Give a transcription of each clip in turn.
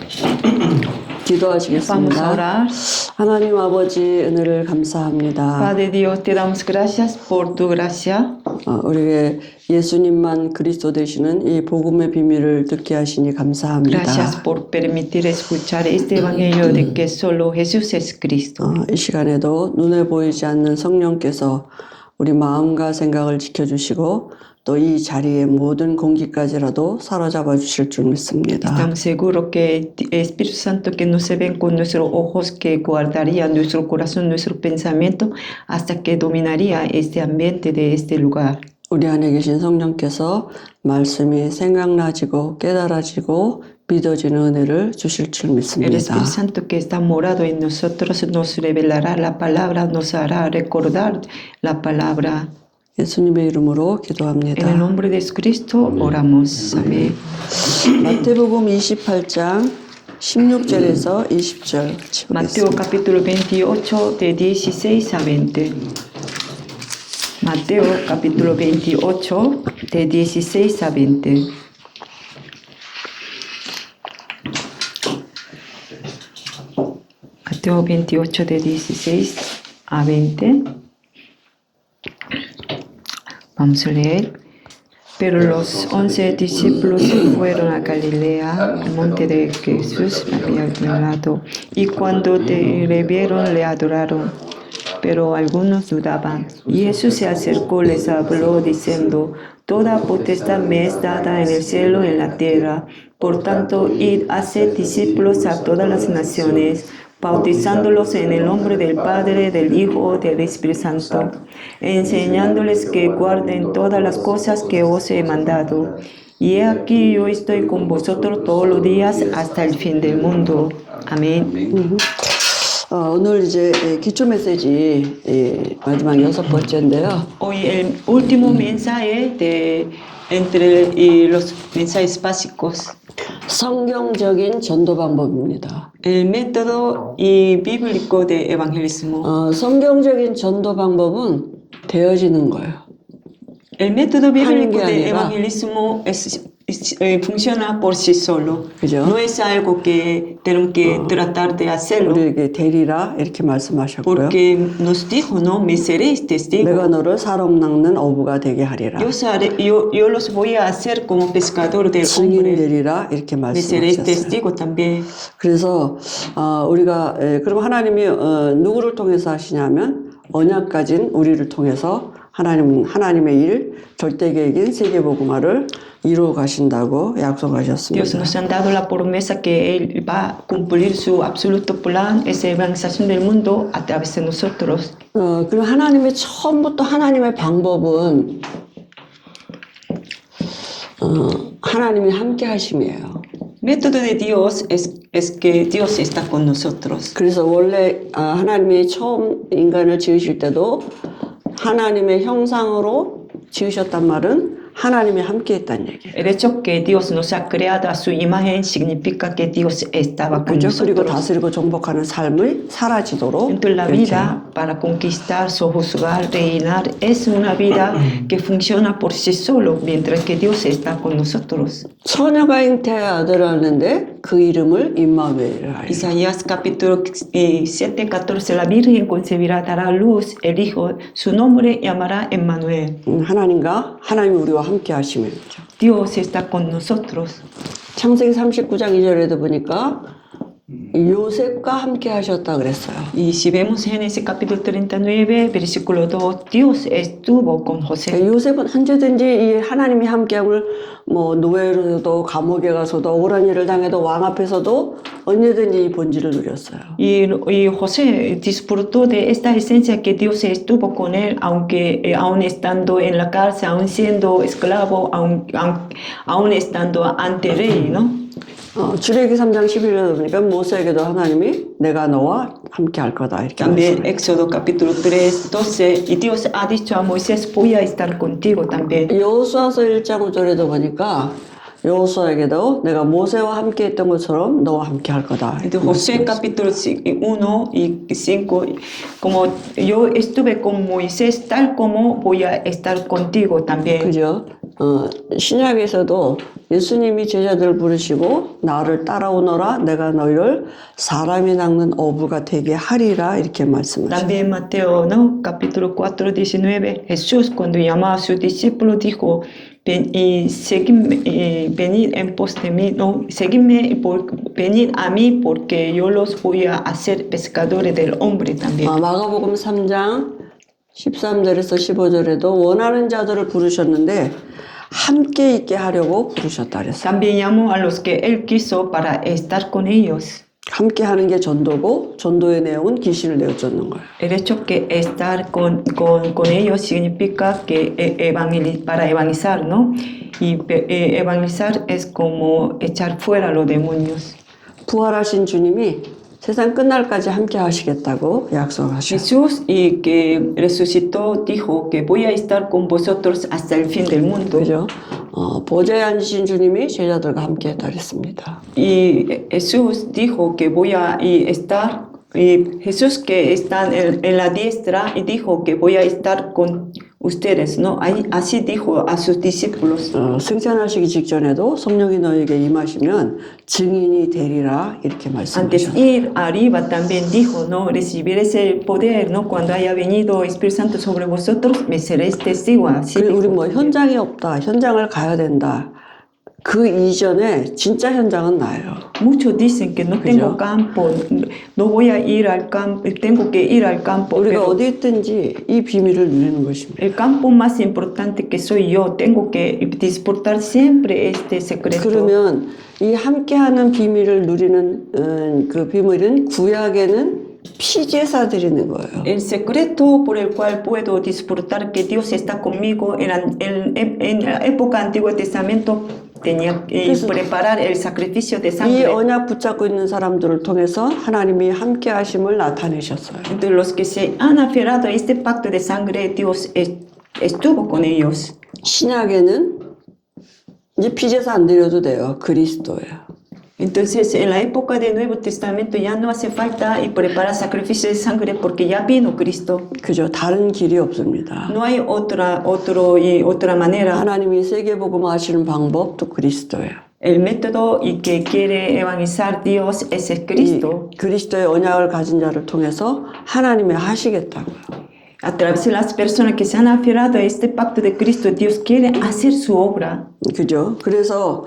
Vamos a 기도하시겠습니다. orar. 하나님 아버지 은혜를 감사합니다. Padre Dios, te damos gracias por tu gracia. 우리에게 예수님만 그리스도 되시는 이 복음의 비밀을 듣게 하시니 감사합니다. Gracias por permitir escuchar este evangelio de que solo Jesús es Cristo. 이 시간에도 눈에 보이지 않는 성령께서 우리 마음과 생각을 지켜주시고 또 이 자리의 모든 공기까지라도 사로잡아 주실 줄 믿습니다. Estamos seguros que el Espíritu Santo que no se ven con nuestros ojos, que guardaría nuestro corazón, nuestro pensamiento, hasta que dominaría este ambiente de este lugar. 우리 안에 계신 성령께서 말씀이 생각나지고 깨달아지고 믿어지는 은혜를 주실 줄 El 믿습니다. Espíritu Santo que está morado en nosotros nos revelará la palabra, nos hará recordar la palabra. 예수님의 이름으로 En el 기도합니다. nombre de Cristo oramos. Amén. 마태복음 28장 16절에서 20절 Mateo 치보겠습니다. capítulo 28 de 16 a 20. Mateo capítulo 28 de 16 a 20. Mateo 28 de 16 a 20. Vamos a leer. Pero los 11 discípulos fueron a Galilea, al monte de Jesús había ordenado, y cuando le vieron le adoraron. Pero algunos dudaban. Y Jesús se acercó, les habló diciendo: Toda potestad me es dada en el cielo y en la tierra. Por tanto, id, haced discípulos a todas las naciones, bautizándolos en el nombre del Padre, del Hijo, del Espíritu Santo, enseñándoles que guarden todas las cosas que os he mandado. Y he aquí yo estoy con vosotros todos los días hasta el fin del mundo. Amén. 오늘 이제 기초 메시지 마지막 6번째인데요. Hoy el último mensaje de entre los mensajes básicos. 성경적인 전도 방법입니다. El método y bíblico de evangelismo. 성경적인 전도 방법은 되어지는 거예요. El método bíblico 게 de 아니라 evangelismo funciona por sí solo. 그죠? No es algo que tenemos que tratar de hacerlo. 우리에게 되리라 이렇게 말씀하셨고요. Porque nos dijo, no, me seréis testigos. 내가 너를 사람 낚는 어부가 되게 하리라. Yo los voy a hacer como pescador del 증인 hombre. 되리라 이렇게 Me seréis 말씀하셨어요. testigos también. 그래서 우리가 그럼 하나님이 누구를 통해서 하시냐면 언약 가진 우리를 통해서 하나님의 일 절대 계획인 세계복음화를 이루어 가신다고 Dios 약속하셨습니다. nos ha dado la promesa que Él va a cumplir su absoluto plan, esa evangelización del mundo a través de nosotros. 그럼 하나님의 처음부터 하나님의 방법은 하나님이 함께 하심이에요. Método de Dios es que Dios está con nosotros. 그래서 원래 하나님이 처음 인간을 지으실 때도 하나님의 형상으로 지으셨단 말은 하나님이 함께 했다는 얘기예요. El hecho que Dios nos ha creado a su imagen significa que Dios estaba con 그죠? 그리고 nosotros. 다스리고 정복하는 삶을 사라지도록 Entonces la vida para conquistar, sojuzgar, reinar es una vida que funciona por sí solo, mientras que Dios está con nosotros. 처녀가 잉태의 아들을 하는데 그 이름을 임마누엘이라 해요. Isaías capítulo 7:14, la Virgen concebirá, dará a luz el Hijo, su nombre llamará Emmanuel. 하나님이 우리와 함께 하심이죠. Dios está con nosotros. 창세기 39장 2절에도 보니까 요셉과 함께 하셨다 그랬어요. Y si vemos Génesis capítulo 39, versículo 2, Dios estuvo con José. 요셉은 언제든지 이 하나님이 함께함을 노예로도 감옥에 가서도 억울한 일을 당해도 왕 앞에서도 언제든지 이 본질을 누렸어요. Y José disfrutó de esta esencia que Dios estuvo con él, aunque aún estando en la cárcel, aún siendo esclavo, aún estando ante rey, ¿no? 출애굽기 3장 11절에 보니까 모세에게도 하나님이 내가 너와 함께 할 거다 이렇게 También 말씀해요. Éxodo capítulo 3, 12, y Dios ha dicho a Moisés, voy a estar contigo también. 여호수아서 1장 5절에도 보니까 여호수아에게도 내가 모세와 함께 했던 것처럼 너와 함께 할 거다. Entonces, Josué capítulo 1 y 5, como yo estuve con Moisés, tal como voy a estar contigo también. 그죠? 신약에서도 예수님이 제자들을 부르시고 나를 따라오너라 내가 너희를 사람이 낚는 어부가 되게 하리라 이렇게 말씀하셨어요. También Mateo, ¿no? Capítulo 4, 19, Jesús cuando llamaba a sus discípulos dijo, venid en pos de mí, no, seguidme, venid a mí porque yo los voy a hacer pescadores del hombre también. 마가복음 3장 13절에서 15절에도 원하는 자들을 부르셨는데 함께 있게 하려고 부르셨다 그랬어요. También llamó a los que él quiso para estar con ellos. 함께 ha는 게 전도고 전도의 내용은 계시를 내어쫓는 거예요. El hecho que estar con ellos significa que para evangelizar, ¿no? Y evangelizar es como echar fuera a los demonios. 부활하신 주님이 세상 끝날까지 함께 하시겠다고 약속하셨어요. Jesús y que resucitó dijo que voy a estar con vosotros hasta el fin del mundo. 그죠? 보좌에 앉으신 주님이 제자들과 함께 했다 그랬습니다. Y Jesús dijo que voy a estar, y Jesús que está en la diestra y dijo que voy a estar con ustedes, ¿no? Así dijo a sus discípulos. 승천하시기 직전에도 성령이 너희에게 임하시면 증인이 되리라 이렇게 Antes 말씀하셨어요. ir arriba también dijo, ¿no? Recibiréis el poder, ¿no? Cuando haya venido el Espíritu Santo sobre vosotros, me seréis testigo. Así 그리고 우리 dijo. 뭐 현장이 없다, 현장을 가야 된다. 그 이전에 진짜 현장은 나예요. Muchos dicen que no tengo campo, no voy a ir al campo, tengo que ir al campo. 우리가 Pero 어디 있든지 이 비밀을 누리는 것입니다. el campo más importante que soy yo, tengo que disfrutar siempre este secreto. 그러면 이 함께하는 비밀을 누리는 그 비밀은 구약에는 피제사들이 있는 거예요. El secreto por el cual puedo disfrutar que Dios está conmigo en la época del Antiguo Testamento tenía que preparar el sacrificio de 이 sangre. 언약 붙잡고 있는 사람들을 통해서 하나님이 함께 하심을 나타내셨어요. Entre los que se han aferrado a este pacto de sangre, Dios estuvo con ellos. 신약에는 이제 피제사 안 드려도 돼요. 그리스도예요. Entonces, en la época del Nuevo Testamento ya no hace falta y preparar sacrificio de sangre porque ya vino Cristo. 그죠? 다른 길이 없습니다. No hay otra manera. 하나님이 세계복음 하시는 방법도 그리스도예요. El método y que quiere evangelizar Dios es el Cristo. 이 그리스도의 언약을 가진 자를 통해서 하나님이 하시겠다고요. A través de las personas que se han aferrado a este pacto de Cristo, Dios quiere hacer su obra. 그죠? 그래서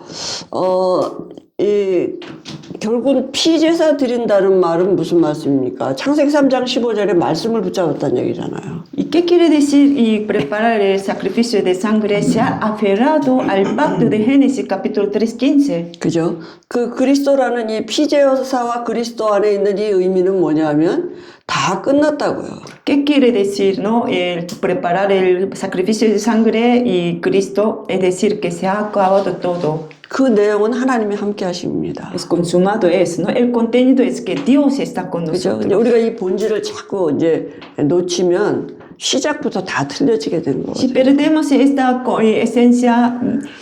결국은 피제사 드린다는 말은 무슨 말씀입니까? 창세기 3장 15절에 말씀을 붙잡았다는 얘기잖아요. ¿Y qué quiere decir y preparar el sacrificio de sangre? Se ha aferrado al pacto de Génesis capítulo 3:15. 그죠? 그 그리스도라는 이 피제사와 그리스도 안에 있는 이 의미는 뭐냐면 다 끝났다고요. ¿Qué quiere decir, no? El preparar el sacrificio de sangre y Cristo, es decir, que se ha acabado todo. 그 내용은 하나님이 함께 하십니다. Es consumado es, ¿no? El contenido es que Dios está con 그죠? nosotros. 근데 우리가 이 본질을 자꾸 이제 놓치면 시작부터 다 틀려지게 되는 Si 거죠. perdemos esta esencia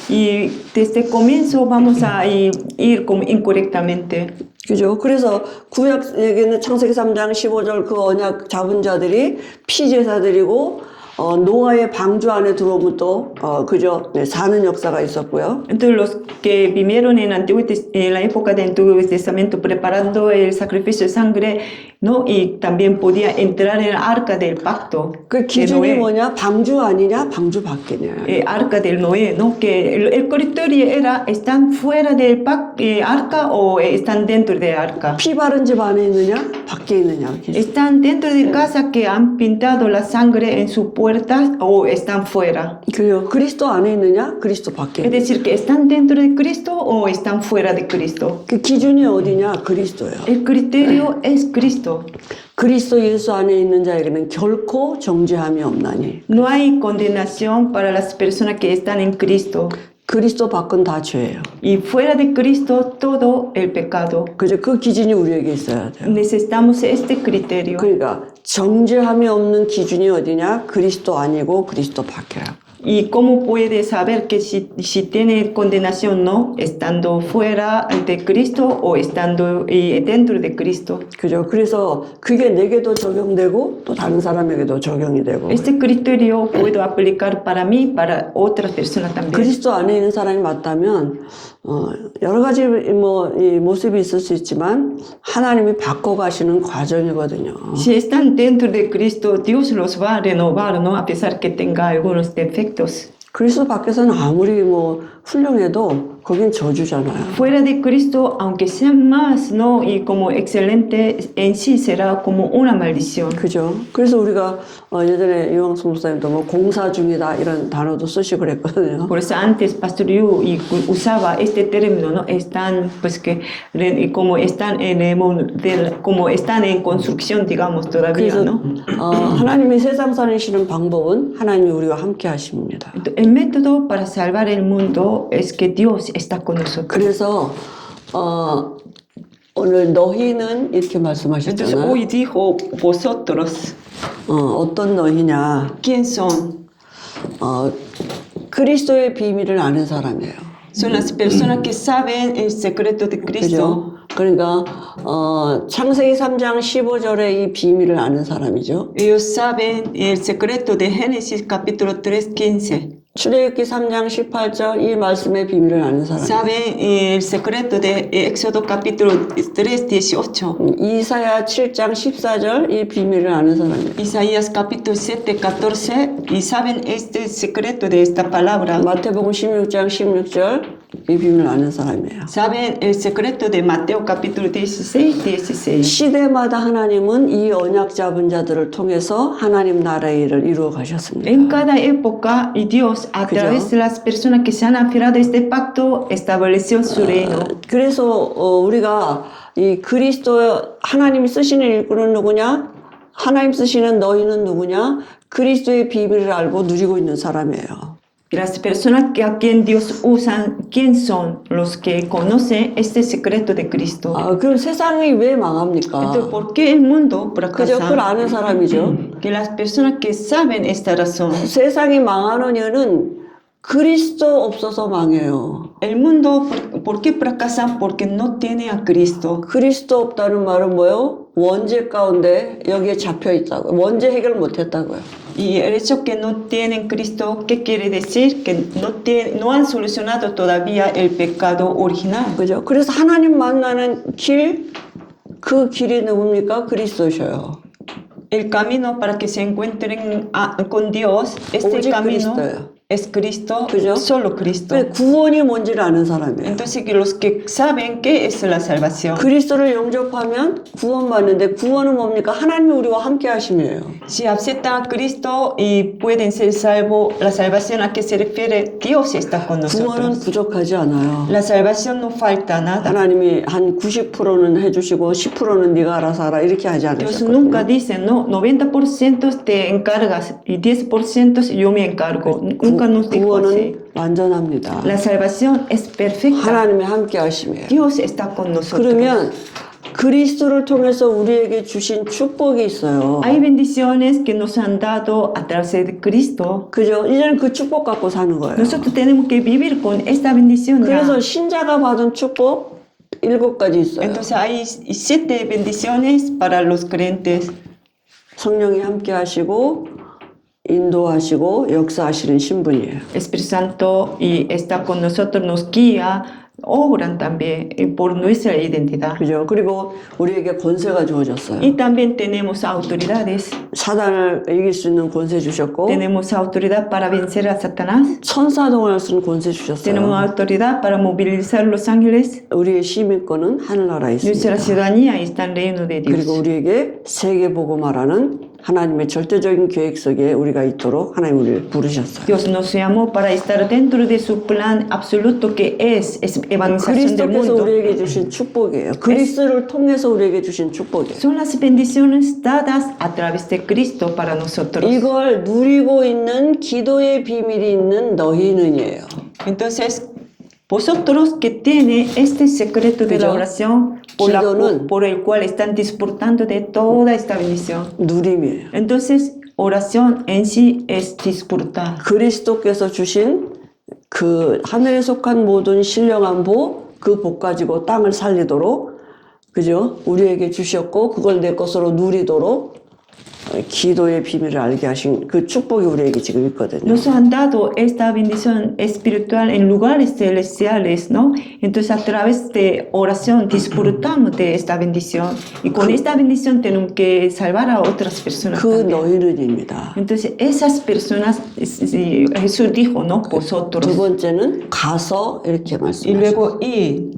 y desde el comienzo vamos a ir como incorrectamente. 그죠? 그래서 구약에게는 창세기 3장 15절 그 언약 잡은 자들이 피제사들이고 노아의 방주 안에 들어오면 또 그죠? 네, 사는 역사가 있었고요. Entonces los que vivieron en la época del Antiguo Testamento preparando el sacrificio de sangre, ¿no? Y también podía entrar en el arca del pacto 그 de 기준이 Noé. 뭐냐? 방주 아니냐? 방주 밖이냐? Arca del Noé, ¿no? Que el criterio era, ¿están fuera del arca o están dentro del arca? 피 바른 집 안에 있느냐? 밖에 있느냐? ¿Están dentro de casa que han pintado la sangre en su puertas o están fuera? 그래요. 그리스도 안에 있느냐? 그리스도 밖에 Es 있느냐? decir, que están dentro de Cristo o están fuera de Cristo. 그 기준이 어디냐? 그리스도예요. El criterio es Cristo. 그리스도 예수 안에 있는 자에게는 결코 정죄함이 없나니. No hay condenación para las personas que están en Cristo. 그리스도 밖은 다 죄예요. Y fuera de Cristo, todo el pecado. 그죠? 그 기준이 우리에게 있어야 돼요. Necesitamos este criterio. 그러니까 정죄함이 없는 기준이 어디냐? 그리스도 아니고 그리스도 밖이라고. ¿Y cómo puede saber que si tiene condenación no, estando fuera de Cristo o estando dentro de Cristo? 그죠? 그래서 그게 내게도 적용되고 또 다른 사람에게도 적용이 되고 Este criterio puedo aplicar para mí, para otras personas también. 그리스도 안에 있는 사람이 맞다면 여러 가지 이 모습이 있을 수 있지만 하나님이 바꿔가시는 과정이거든요. Si están dentro de Cristo, Dios los va a renovar, ¿no? A pesar que tenga algunos defectos. 그리스도 밖에서는 아무리 훌륭해도 거긴 저주잖아요. Fuera de Cristo, aunque sean más, ¿no? Y como excelente, en sí será como una maldición. 그죠? 그래서 우리가 예전에 이왕수 목사님도 공사 중이다 이런 단어도 쓰시고 그랬거든요. Por eso antes Pastor Yu usaba este término, ¿no? Están, pues que como están como están en construcción, digamos, todavía, 그래서 ¿no? 하나님이 세상 살리시는 방법은 하나님이 우리와 함께 하십니다. El método para salvar el mundo es que Dios está con nosotros. 그래서 오늘 너희는 이렇게 Entonces 말씀하셨잖아요. hoy dijo vosotros, 어떤 너희냐? ¿quién son? 그리스도의 비밀을 아는 사람이에요. Son las personas que saben el secreto de Cristo. 그죠? 그러니까 창세기 3장 15절의 이 비밀을 아는 사람이죠. Ellos saben el secreto de Génesis capítulo 3:15. 출애굽기 3장 18절 이 말씀의 비밀을 아는 사람. Saben el secreto de Éxodo capítulo 3:18. 이사야 7장 14절 이 비밀을 아는 사람이에요. Isaías capítulo 7:14 y saben este secreto de esta palabra. 마태복음 16장 16절 이 비밀을 아는 사람이에요. Saben el secreto de Mateo capítulo 16:16. 시대마다 하나님은 이 언약 잡은 자들을 통해서 하나님 나라의 일을 이루어 가셨습니다. En cada época, y Dios, a través de las personas que se han aferrado a este pacto, estableció su reino. 그래서 우리가 이 그리스도 하나님이 쓰시는 일꾼은 누구냐? 하나님 쓰시는 너희는 누구냐? 그리스도의 비밀을 알고 누리고 있는 사람이에요. Y las personas que a quien Dios usa, ¿quién son? Los que conocen este secreto de Cristo. 그럼 세상이 왜 망합니까? Entonces, ¿por qué el mundo 그죠? 그걸 fracasa? 아는 사람이죠. Que las personas que saben esta razón. 세상이 망하는 이유는 그리스도 없어서 망해요. El mundo, ¿por qué fracasan? Porque no tiene a Cristo. 그리스도 없다는 말은 뭐예요? 원죄 가운데 여기에 잡혀 있다고요. 원죄 해결 못 했다고요. Y el hecho que no tienen Cristo, ¿qué quiere decir? Que no han solucionado todavía el pecado original. 그죠? 그래서 하나님 만나는 길, 그 길이 누굽니까? 그리스도셔요. El camino para que se encuentren con Dios, este 오직 camino 그리스도예요. es Cristo, 그죠? solo Cristo. 구원이 뭔지를 아는 사람이에요. Entonces, que los que saben qué es la salvación. 그리스도를 영접하면 구원받는데 구원은 뭡니까? 하나님이 우리와 함께 하심이에요. Si aceptan a Cristo y pueden ser salvos, la salvación a que se refiere, Dios está con 구원은 nosotros. 부족하지 않아요. La salvación no falta nada. 하나님이 한 90%는 해주시고 10%는 네가 알아서 하라 이렇게 하지 Dios nunca 않으셨거든요. dice, no, 90% te encargas y 10% yo me encargo. Nunca nos dijo así. 구원은 완전합니다. La salvación es perfecta. 하나님이 함께 하심이에요. Dios está con nosotros. 그러면 그리스도를 통해서 우리에게 주신 축복이 있어요. Hay bendiciones que nos han dado a través de Cristo. 그죠? 이제는 그 축복 갖고 사는 거예요. Nosotros tenemos que vivir con esta bendición. ya. 그래서 신자가 받은 축복 7가지 있어요. Entonces hay 7 bendiciones para los creyentes. 성령이 함께 하시고 인도하시고 역사하시는 신분이에요. Espíritu Santo y está con nosotros, nos guía, obran también por nuestra identidad. 그죠? 그리고 우리에게 권세가 주어졌어요. Y también tenemos autoridades. 사단을 이길 수 있는 권세 주셨고 Tenemos autoridad para vencer a Satanás. 천사동을 쓰는 권세 Tenemos 주셨어요. autoridad para movilizar los ángeles. 우리의 시민권은 하늘나라에 Nuestra 있습니다. ciudadanía está en el reino de 그리고 Dios. 우리에게 세계복음화라는 하나님의 절대적인 계획 속에 우리가 있도록 하나님 우리를 부르셨어요. Dios nos llamó para estar dentro de su plan absoluto que es evangelización del 그리스도께서 mundo. 우리에게 주신 축복이에요. 그리스도를 통해서 우리에게 주신 축복이에요. Son las bendiciones dadas a través de Cristo para nosotros. 이걸 누리고 있는 기도의 비밀이 있는 너희는이에요. Entonces, vosotros que tienen este secreto de la 그죠? oración 기도는 por el cual están disfrutando de toda esta bendición. 누림이에요. Entonces, oración en sí es disfrutar. 그리스도께서 주신 그 하늘에 속한 모든 신령한 복, 그 복 가지고 땅을 살리도록, 그죠? 우리에게 주셨고, 그걸 내 것으로 누리도록 기도의 비밀을 알게 하신 그 축복이 우리에게 지금 있거든요. Nos han dado esta bendición espiritual en lugares celestiales, ¿no? Entonces a través de oración disfrutamos de esta bendición y con esta bendición tenemos que salvar a otras personas 그 también. 너희는입니다. Entonces esas personas, Jesús dijo, ¿no? 두 Vosotros. 번째는 가서 이렇게 Y 말씀하시고, luego ir.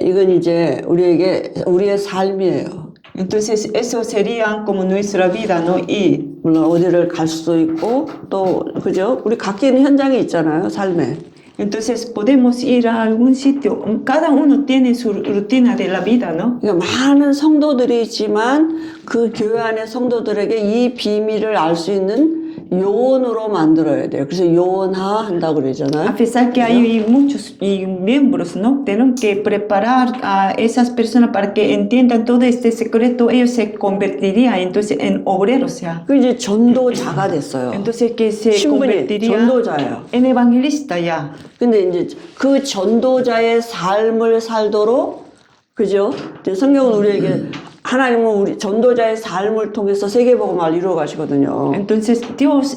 이건 이제 우리의 삶이에요. Entonces eso sería como nuestra vida, ¿no? Ir. 물론 어디를 갈 수도 있고 또 그죠? 우리 각기 있는 현장이 있잖아요, 삶에. Entonces podemos ir a algún sitio. Cada uno tiene su rutina de la vida, ¿no? 그러니까 많은 성도들이 있지만 그 교회 안의 성도들에게 이 비밀을 알 수 있는 요원으로 만들어야 돼요. 그래서 요원화 한다고 A 그러잖아요. pesar que hay muchos miembros, ¿no? Tenemos que preparar a esas personas para que entiendan todo este secreto. Ellos se convertirían entonces en obreros ya. 그 이제 전도자가 됐어요. Entonces que se 신분이 convertiría 전도자예요. en evangelista ya. 근데 이제 그 전도자의 삶을 살도록 그죠? 이제 성경은 우리에게 하나님은 우리 전도자의 삶을 통해서 세계복음을 이루어 가시거든요. Entonces Dios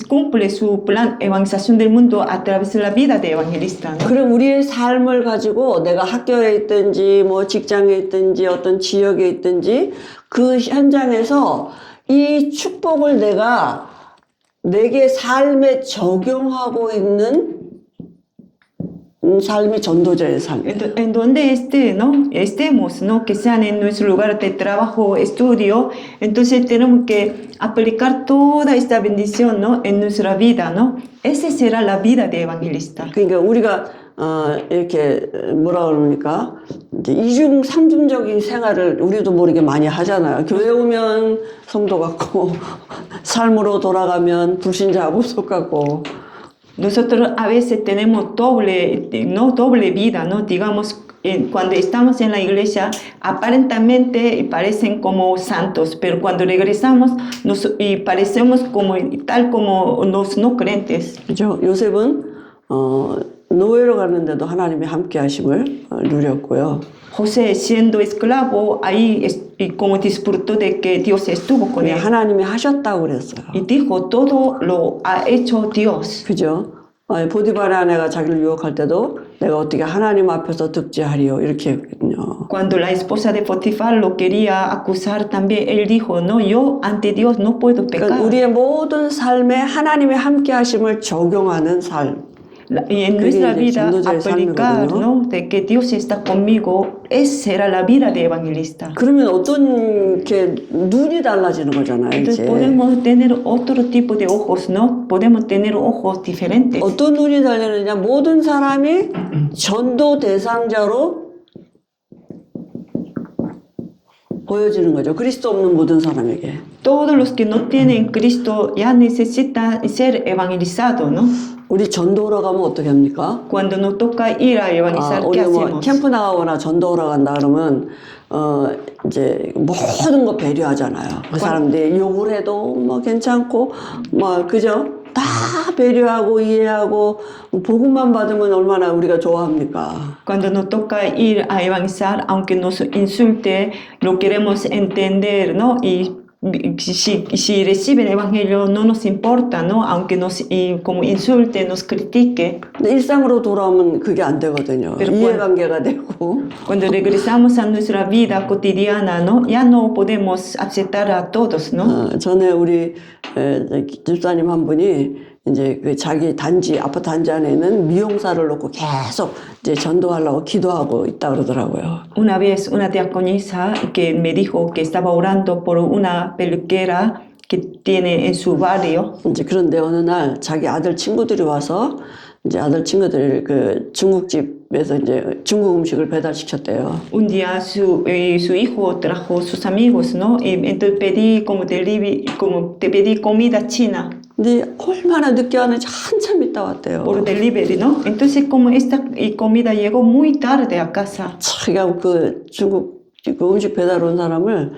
cumple su plan evangelización del mundo a través de la vida de evangelista, ¿no? 그럼 우리의 삶을 가지고 내가 학교에 있든지 뭐 직장에 있든지 어떤 지역에 있든지 그 현장에서 이 축복을 내게 삶에 적용하고 있는 삶이 전도자의 삶이에요. En donde esté, ¿no? Estemos, ¿no? Que sean en nuestro lugar de trabajo, estudio, entonces tenemos que aplicar toda esta bendición, ¿no? En nuestra vida, ¿no? Esa será la vida de evangelista. 그러니까 우리가 이렇게 뭐라 그럽니까? 이제 이중 삼중적인 생활을 우리도 모르게 많이 하잖아요. 교회 오면 성도 같고 삶으로 돌아가면 불신자하고 속하고. Nosotros a veces tenemos doble vida, ¿no? Digamos, cuando estamos en la iglesia, aparentemente parecen como santos, pero cuando regresamos y parecemos tal como los no creyentes. 그죠? 요셉은 노예로 갔는데도 하나님이 함께 하심을 누렸고요. José, siendo esclavo, ahí como disfrutó de que Dios estuvo con él. 하나님이 하셨다고 그랬어요. Y dijo, todo lo ha hecho Dios. 그죠? 보디발의 아내가 자기를 유혹할 때도 내가 어떻게 하나님 앞에서 득죄하리요 이렇게 했거든요. Cuando la esposa de Potifar lo quería acusar también, él dijo, no, yo ante Dios no puedo pecar. 그러니까 우리의 모든 삶에 하나님의 함께 하심을 적용하는 삶. Y en nuestra vida aplicar, ¿no? De que Dios está conmigo, esa será la vida de evangelista. 그러면 어떤 이렇게 눈이 달라지는 거잖아요. Entonces 이제. podemos tener otro tipo de ojos, ¿no? Podemos tener ojos diferentes. 어떤 눈이 달리느냐? 모든 사람이 전도 대상자로 보여지는 거죠. 그리스도 없는 모든 사람에게. Todos los que no tienen Cristo ya necesitan ser evangelizados, ¿no? 우리 전도하러 가면 어떻게 합니까? Cuando nos toca ir a evangelizar, ¿qué 우리 뭐 hacemos? 캠프 나가거나 전도하러 간다 그러면 이제 모든 거 배려하잖아요. 그 사람들이 욕을 해도 뭐 괜찮고 뭐 그죠? 다 배려하고 이해하고 복음만 받으면 얼마나 우리가 좋아합니까? Cuando nos toca ir a evangelizar, aunque nos insulte, lo queremos entender, ¿no? Y si reciben el evangelio no nos importa, ¿no? Aunque como insulte, nos critique. 근데 일상으로 돌아오면 그게 안 되거든요. 이해관계가 되고. Cuando regresamos a nuestra vida cotidiana, ¿no? Ya no podemos aceptar a todos, ¿no? 전에 우리 집사님 한 분이 이제 그 자기 아파트 단지 안에 있는 미용사를 놓고 계속 이제 전도하려고 기도하고 있다 그러더라고요. Una vez una diaconisa que me dijo que estaba orando por una peluquera que tiene en su barrio. 이제 그런데 어느 날 자기 아들 친구들이 와서 이제 아들 친구들이 그 중국집에서 이제 중국 음식을 배달시켰대요. Un día su hijo trajo sus amigos, ¿no? Y entonces te pedí comida china. 근데 얼마나 늦게 왔는지 한참 있다 왔대요. Por delivery, ¿no? Entonces como esta comida llegó muy tarde a casa. 자기가 그 중국 그 음식 배달 온 사람을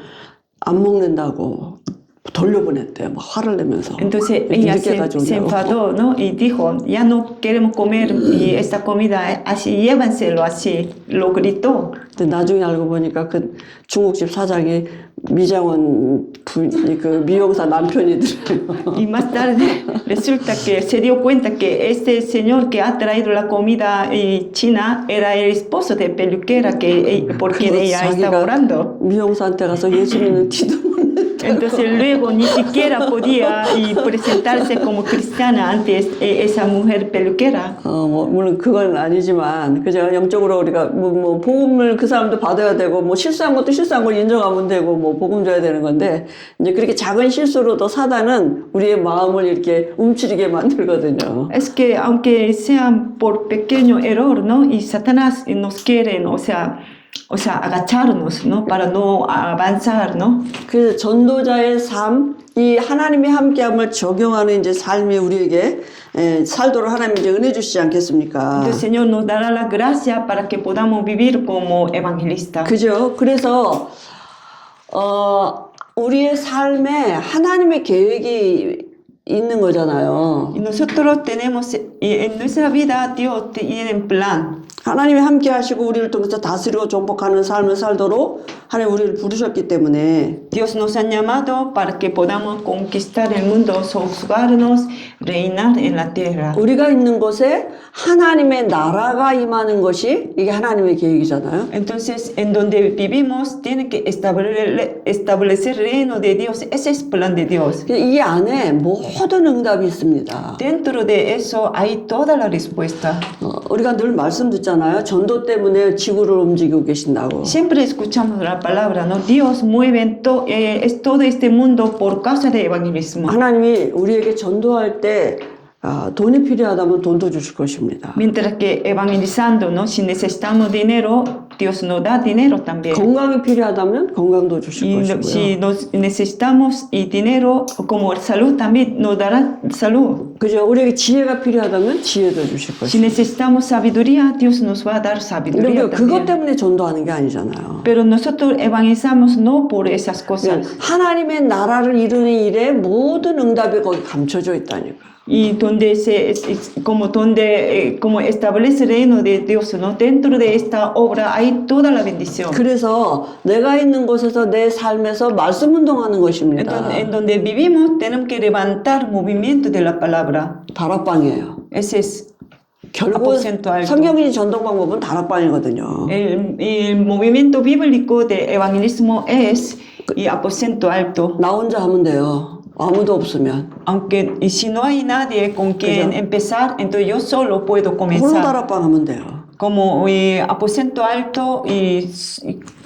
안 먹는다고 돌려보냈대요. 막 화를 내면서. Entonces 이렇게 ella 늦게까지 se 오냐고. enfadó, ¿no? Y dijo, ya no queremos comer y esta comida así, llévanselo así. Lo gritó. 근데 나중에 알고 보니까 그 중국집 사장이 미장원 그 미용사 남편이더래요. Y más tarde resulta que se dio cuenta que este señor que ha traído la comida china era el esposo de peluquera por quien ella estaba orando. 미용사한테 가서 예수 믿는 티도 못 냈다고. Entonces luego ni siquiera podía presentarse como cristiana ante esa mujer peluquera. 뭐 물론 그건 아니지만 그죠. 영적으로 우리가 뭐 복음을 그 사람도 받아야 되고 뭐 실수한 것도 실수한 걸 인정하면 되고 뭐 복음 줘야 되는 건데 이제 그렇게 작은 실수로도 사단은 우리의 마음을 이렇게 움츠리게 만들거든요. Es que aunque sean por pequeño error, ¿no? Y Satanás nos quiere, o sea, agacharnos, ¿no? Para no avanzar, ¿no? 그래서 전도자의 삶, 이 하나님의 함께함을 적용하는 이제 삶이 우리에게 살도록 하나님이 이제 은혜 주시지 않겠습니까? Entonces el Señor nos dará la gracia para que podamos vivir como evangelistas. 그죠? 그래서 우리의 삶에 하나님의 계획이 있는 거잖아요. Y nosotros tenemos, en nuestra vida Dios tiene un plan. 하나님이 함께 하시고 우리를 통해서 다스리고 정복하는 삶을 살도록 하나님 우리를 부르셨기 때문에 Dios nos ha llamado para que podamos conquistar el mundo, sojuzgarnos, reinar en la tierra. 우리가 있는 곳에 하나님의 나라가 임하는 것이 이게 하나님의 계획이잖아요. Entonces, en donde vivimos, tiene que establecer el reino de Dios. Ese es el plan de Dios. 이 안에 모든 응답이 있습니다. Dentro de eso hay toda la respuesta. 우리가 늘 말씀 듣잖아요. 전도 때문에 지구를 움직이고 계신다고. Siempre escuchamos la palabra, ¿no? Dios mueve todo este mundo por causa de evangelismo. 하나님이 우리에게 전도할 때 돈이 필요하다면 돈도 주실 것입니다. Mientras que evangelizando, ¿no? Si necesitamos dinero, Dios nos da dinero también. 건강이 필요하다면 건강도 주실 Y 것이고요. si necesitamos dinero como salud, también nos dará salud. 그죠? 우리에게 지혜가 필요하다면 지혜도 주실 Si 것입니다. necesitamos sabiduría, Dios nos va a dar sabiduría 그런데 그것 también. 때문에 전도하는 게 아니잖아요. Pero nosotros evangelizamos no por esas cosas. 하나님의 나라를 이루는 일에 모든 응답이 거기 감춰져 있다니까. Y donde como establece el reino de Dios, ¿no? Dentro de esta obra hay toda la bendición. 그래서 내가 있는 곳에서 내 삶에서 말씀 운동하는 것입니다. Entonces, en donde vivimos tenemos que levantar movimiento de la palabra. 다락방이에요. Ese es 결국 aposento alto. 성경인이 전도 방법은 다락방이거든요. El movimiento bíblico de evangelismo es y aposento alto. 나 혼자 하면 돼요. 아무도 없으면. Aunque y si no hay nadie con quien 그죠? empezar, entonces yo solo puedo 홀로 comenzar. 다락방 하면 돼요. Como aposento alto y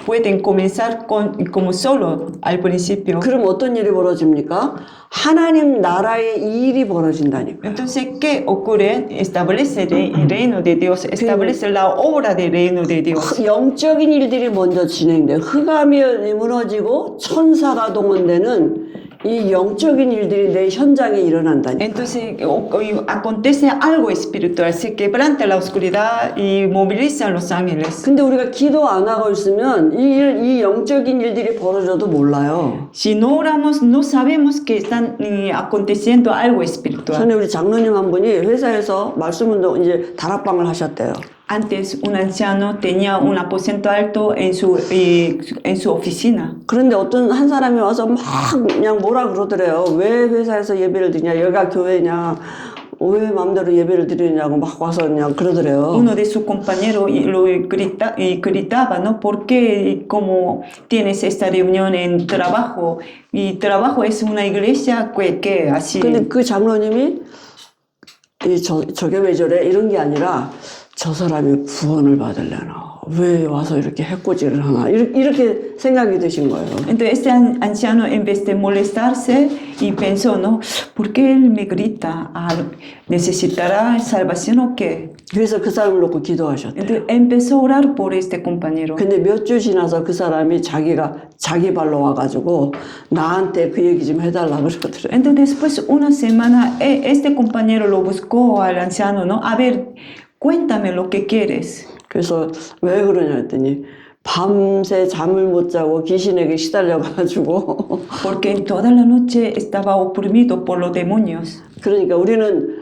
pueden comenzar como solo al principio. 그럼 어떤 일이 벌어집니까? 하나님 나라의 일이 벌어진다니까. Entonces, ¿qué ocurre? Establece el reino de Dios, establece la obra del reino de Dios. 영적인 일들이 먼저 진행돼. 흑암이 무너지고 천사가 동원되는 이 영적인 일들이 내 현장에 일어난다니까. Entonces acontece algo espiritual, se quebranta la oscuridad y movilizan los ángeles. 근데 우리가 기도 안 하고 있으면 이 영적인 일들이 벌어져도 몰라요. Si no oramos, no sabemos que están aconteciendo algo espiritual. 전에 우리 장로님 한 분이 회사에서 말씀 운동 이제 다락방을 하셨대요. Antes un anciano tenía un aposento alto en su oficina. 그런데 어떤 한 사람이 와서 막 그냥 뭐라 그러더래요. 왜 회사에서 예배를 드냐? 여기가 교회냐? 왜 마음대로 예배를 드리냐고 막 와서 그냥 그러더래요. Uno de sus compañeros gritaba, ¿no? ¿Por qué como tienes esta reunión en trabajo? Y trabajo es una iglesia que así. 근데 그 장로님이 저게 왜 저래? 이런 게 아니라 저 사람이 구원을 받으려나? 왜 와서 이렇게 해코지를 하나? 이렇게 생각이 드신 거예요. Entonces este anciano en vez de molestarse y pensó, ¿no? ¿Por qué él me grita? ¿Necesitará salvación o qué? 그래서 그 사람을 놓고 기도하셨대요. Entonces empezó a orar por este compañero. 근데 몇 주 지나서 그 사람이 자기 발로 와가지고 나한테 그 얘기 좀 해달라고 그러더래요. Entonces después una semana este compañero lo buscó al anciano, ¿no? A ver, cuéntame lo que quieres. 그래서 왜 그러냐 했더니 밤새 잠을 못 자고 귀신에게 시달려가지고 porque en toda la noche estaba oprimido por los demonios. 그러니까 우리는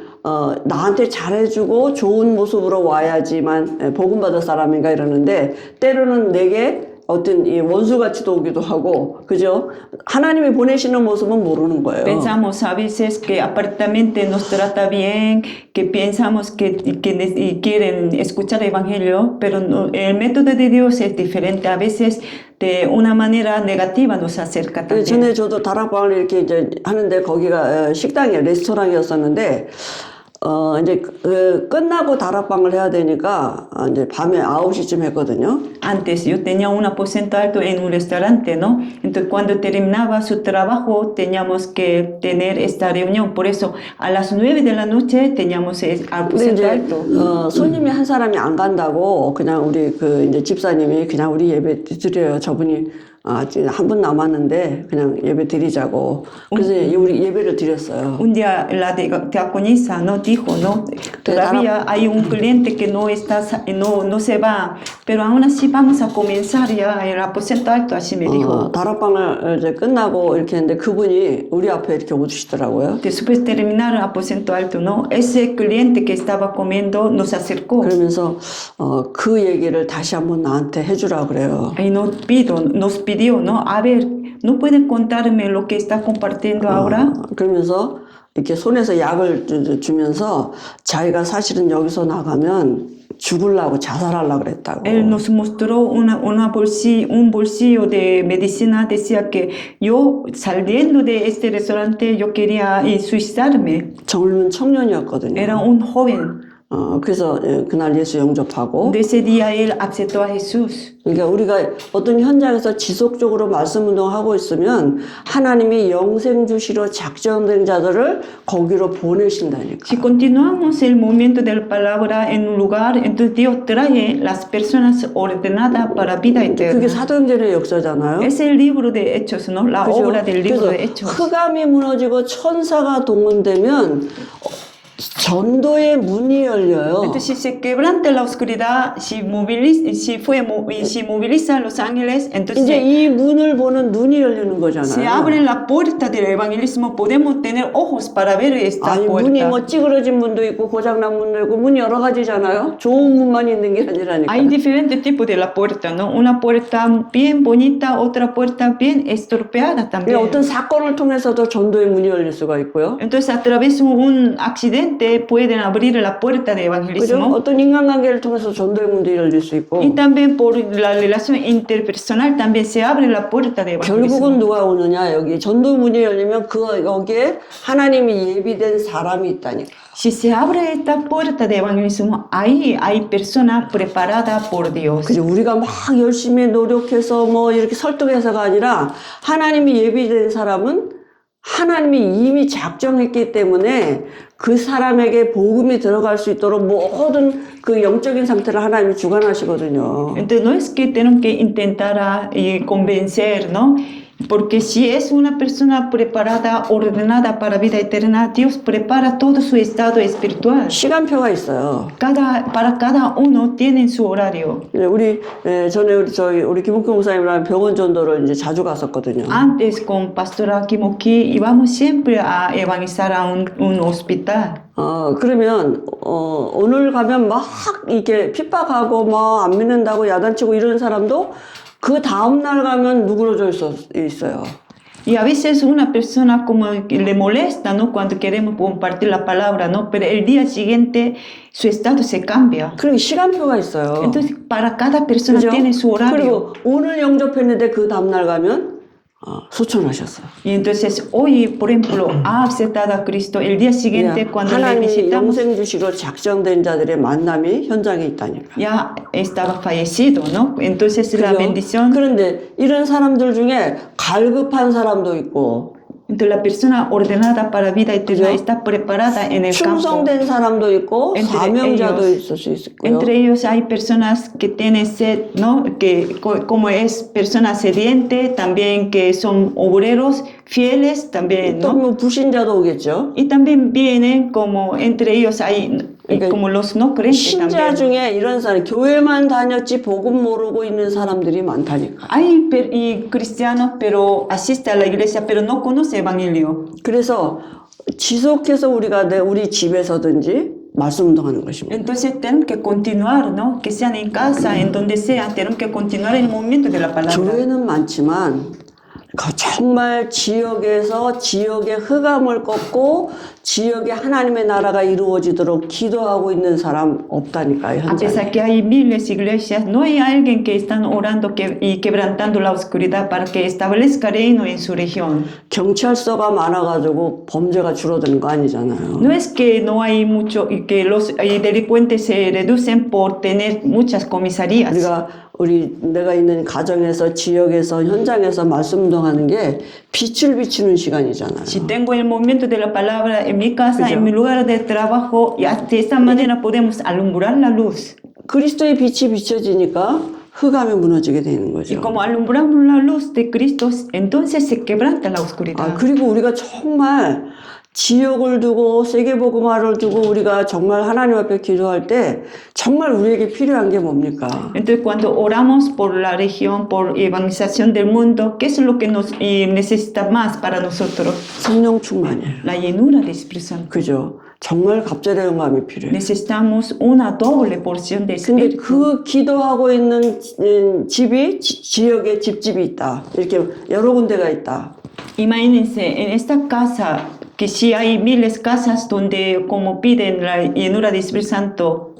나한테 잘해주고 좋은 모습으로 와야지만 복음받을 사람인가 이러는데 때로는 내게 어떤 이 원수같이도 오기도 하고 그죠? 하나님이 보내시는 모습은 모르는 거예요. Pensamos a veces que aparentemente nos trata bien, que pensamos que quieren escuchar el Evangelio, pero el método de Dios es diferente. A veces de una manera negativa nos acerca también. 전에 저도 다락방을 이렇게 이제 하는데 거기가 식당이에요. 레스토랑이었었는데 이제 끝나고 다락방을 해야 되니까 이제 밤에 9시쯤 했거든요. Antes yo tenía un aposento alto en un restaurante, ¿no? Entonces cuando terminaba su trabajo teníamos que tener esta reunión. Por eso a las 9 de la noche teníamos el 근데 aposento 이제 alto. 손님이 한 사람이 안 간다고 그냥 우리 이제 집사님이 그냥 우리 예배 드려요. 저분이 한 분 남았는데 그냥 예배 드리자고. 그래서 우리 예배를 드렸어요. Un día la diaconisa nos dijo, no, todavía hay un cliente que no se va, pero aún así vamos a comenzar ya el aposento alto, así me dijo. 다락방을 이제 끝나고 이렇게 했는데 그분이 우리 앞에 이렇게 오시더라고요. Después de terminar el aposento alto, no, ese cliente que estaba comiendo nos acercó. 그러면서 그 얘기를 다시 한번 나한테 해주라 그래요. Y nos pidió, ¿no? A ver, ¿no pueden contarme lo que está compartiendo ahora? 그러면서 이렇게 손에서 약을 주면서 자기가 사실은 여기서 나가면 죽으려고 자살하려고 그랬다고. Él nos mostró un bolsillo de medicina, decía que yo saliendo de este restaurante yo quería suicidarme. 젊은 청년이었거든요. Era un joven. 그래서 그날 예수 영접하고. De ese día él aceptó a Jesús. 그러니까 우리가 어떤 현장에서 지속적으로 말씀 운동하고 있으면 하나님이 영생 주시러 작정된 자들을 거기로 보내신다니까. Si continuamos el movimiento de la palabra en un lugar, entonces Dios trae las personas ordenadas para vida eterna. 그게 사도행전의 역사잖아요. Es el libro de Hechos, ¿no? La 그죠? obra del libro 그래서 de Hechos. 흑암이 무너지고 천사가 동원되면 전도의 문이 열려요. Entonces, si se quebranta la oscuridad, si moviliza los ángeles, entonces 이제 이 문을 보는 눈이 열리는 se 거잖아요. abre la puerta del evangelismo, podemos tener ojos para ver esta 아니 문이 puerta. 뭐 찌그러진 문도 있고 고장난 문도 있고 문이 여러 가지잖아요. 좋은 문만 있는 게 아니라니까. Hay diferentes tipos de la puerta, ¿no? Una puerta bien bonita, otra puerta bien estropeada también. 그러니까 어떤 사건을 통해서도 전도의 문이 열릴 수가 있고요. Entonces, a través de un accidente pueden abrir la puerta de 그죠? evangelismo. 어떤 인간관계를 통해서 전도의 문도 열릴 수 있고. Y también por la relación interpersonal también se abre la puerta de evangelismo. 결국은 누가 오느냐 여기 전도 문이 열리면 거기에 하나님이 예비된 사람이 있다니까. Si se abre esta puerta de evangelismo, ahí hay personas preparadas por Dios. 그죠? 우리가 막 열심히 노력해서 뭐 이렇게 설득해서가 아니라 하나님이 예비된 사람은 하나님이 이미 작정했기 때문에 그 사람에게 복음이 들어갈 수 있도록 모든 그 영적인 상태를 하나님이 주관하시거든요. Entonces no es que tenemos que intentar convencer, ¿no? Porque si es una persona preparada, ordenada para vida eterna, Dios prepara todo su estado espiritual. 시간표가 있어요. Para cada uno tienen su horario. 전에 우리 김옥규 목사님이랑 병원 전도를 이제 자주 갔었거든요. Antes con Pastora Kimoki íbamos siempre a evangelizar a un hospital. 그러면 오늘 가면 막 이렇게 핍박하고 막 안 믿는다고 야단치고 이러는 사람도 그 다음 날 가면 누그러져 있어요. Y a veces una persona como que le molesta, ¿no? Cuando queremos compartir la palabra, ¿no? Pero el día siguiente su estado se cambia. 그러니까 시간표가 있어요. Entonces, para cada persona 그죠? tiene su horario. 그리고 오늘 영접했는데 그 다음 날 가면 소천하셨어요. Y entonces, hoy, por ejemplo, ha aceptado a Cristo. El día siguiente, cuando le 하나님이 visitamos, 영생 주시로 작정된 자들의 만남이 현장에 있다니까. ya estaba fallecido, ¿no? Entonces, la 그죠? bendición. 그런데 이런 사람들 중에 갈급한 사람도 있고 Entonces, la persona ordenada para vida eterna 그죠? está preparada en el campo. 충성된 사람도 있고 Entre 사명자도 ellos. 있을 수 있고요. Entre ellos hay personas que tienen sed, ¿no? Que como es personas sedientes, también que son obreros fieles, también, 또 ¿no? 뭐 불신자도 오겠죠. Y también vienen como entre ellos hay y como los no creyentes 신자 también. 중에 이런 사람, 교회만 다녔지 복음 모르고 있는 사람들이 많다니까. Hay cristianos, pero asiste a la iglesia, pero no conoce evangelio. 그래서 지속해서 우리가 우리 집에서든지 말씀 운동하는 것입니다. Entonces tenemos que continuar, ¿no? Que sean en casa, en donde sea, tenemos que continuar en el momento de la palabra. 교회는 많지만 정말 지역에서 지역의 흑암을 꺾고 지역에 하나님의 나라가 이루어지도록 기도하고 있는 사람 없다니까요. A 현장에. pesar que hay miles de iglesias, no hay alguien que están orando y quebrantando la oscuridad para que establezca reino en su región. 경찰서가 많아가지고 범죄가 줄어드는 거 아니잖아요. No es que no hay mucho y que los delincuentes se reducen por tener muchas comisarías. 내가 있는 가정에서 지역에서 현장에서 말씀 운동하는 게 빛을 비추는 시간이잖아요. Si tengo el momento de la palabra en mi casa, 그죠? en mi lugar de trabajo, y de esta manera podemos alumbrar la luz. 그리스도의 빛이 비춰지니까 흑암이 무너지게 되는 Y 거죠. como alumbramos la luz de Cristo, entonces se quebranta la oscuridad. 그리고 우리가 정말 지역을 두고 세계복음화를 두고 우리가 정말 하나님 앞에 기도할 때 정말 우리에게 필요한 게 뭡니까? Entonces, cuando oramos por la región, por evangelización del mundo, ¿qué es lo que nos necesita más para nosotros? 성령 충만이에요. La llenura del Espíritu Santo. 그죠? 정말 갑절의 영감이 필요해요. Necesitamos una doble porción de 근데 Espíritu. 그 기도하고 있는 집이 지역에 집집이 있다. 이렇게 여러 군데가 있다. Imagínense, en esta casa, que si hay miles de casas donde como piden la llenura del Espíritu Santo,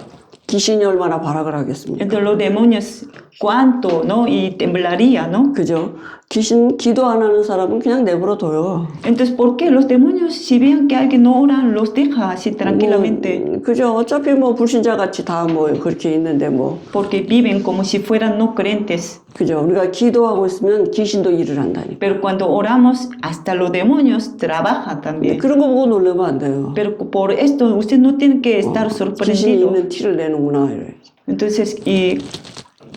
귀신이 얼마나 발악을 하겠습니까? entonces los demonios, ¿cuánto, no? Y temblaría, ¿no? 그죠? 귀신 기도 안 하는 사람은 그냥 내버려둬요. Entonces, ¿por qué los demonios, si ven que alguien no ora, los deja así tranquilamente? 그죠? 어차피 뭐 불신자 같이 다 뭐 그렇게 있는데 뭐. Porque viven como si fueran no creyentes. 그죠? 우리가 기도하고 있으면 귀신도 일을 한다니까. Pero cuando oramos, hasta los demonios trabajan también. 그런 거 보고 놀라면 안 돼요. Pero por esto, usted no tiene que estar 귀신이 sorprendido. 있는 티를 내는구나. 이래. Entonces, y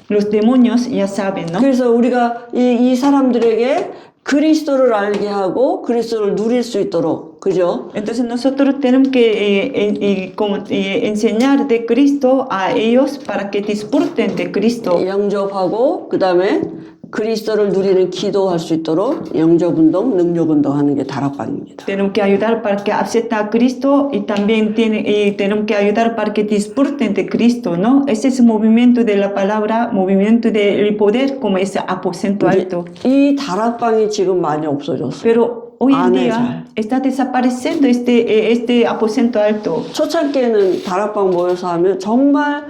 los demonios ya saben, ¿no? 그래서 우리가 이 사람들에게 그리스도를 알게 하고 그리스도를 누릴 수 있도록, 그죠? Entonces nosotros tenemos que enseñar de Cristo a ellos para que disfruten de Cristo. 영접하고 그 다음에 그리스도를 누리는 기도할 수 있도록 영접운동, 능력운동 하는 게 다락방입니다. Tenemos que ayudar para que acepten a Cristo y también tenemos que ayudar para que disfruten de Cristo, ¿no? Ese es el movimiento de la palabra, movimiento del poder como ese aposento alto. 이 다락방이 지금 많이 없어졌어요. Pero hoy en 안 해, día 잘. está desapareciendo este aposento alto. 초창기에는 다락방 모여서 하면 정말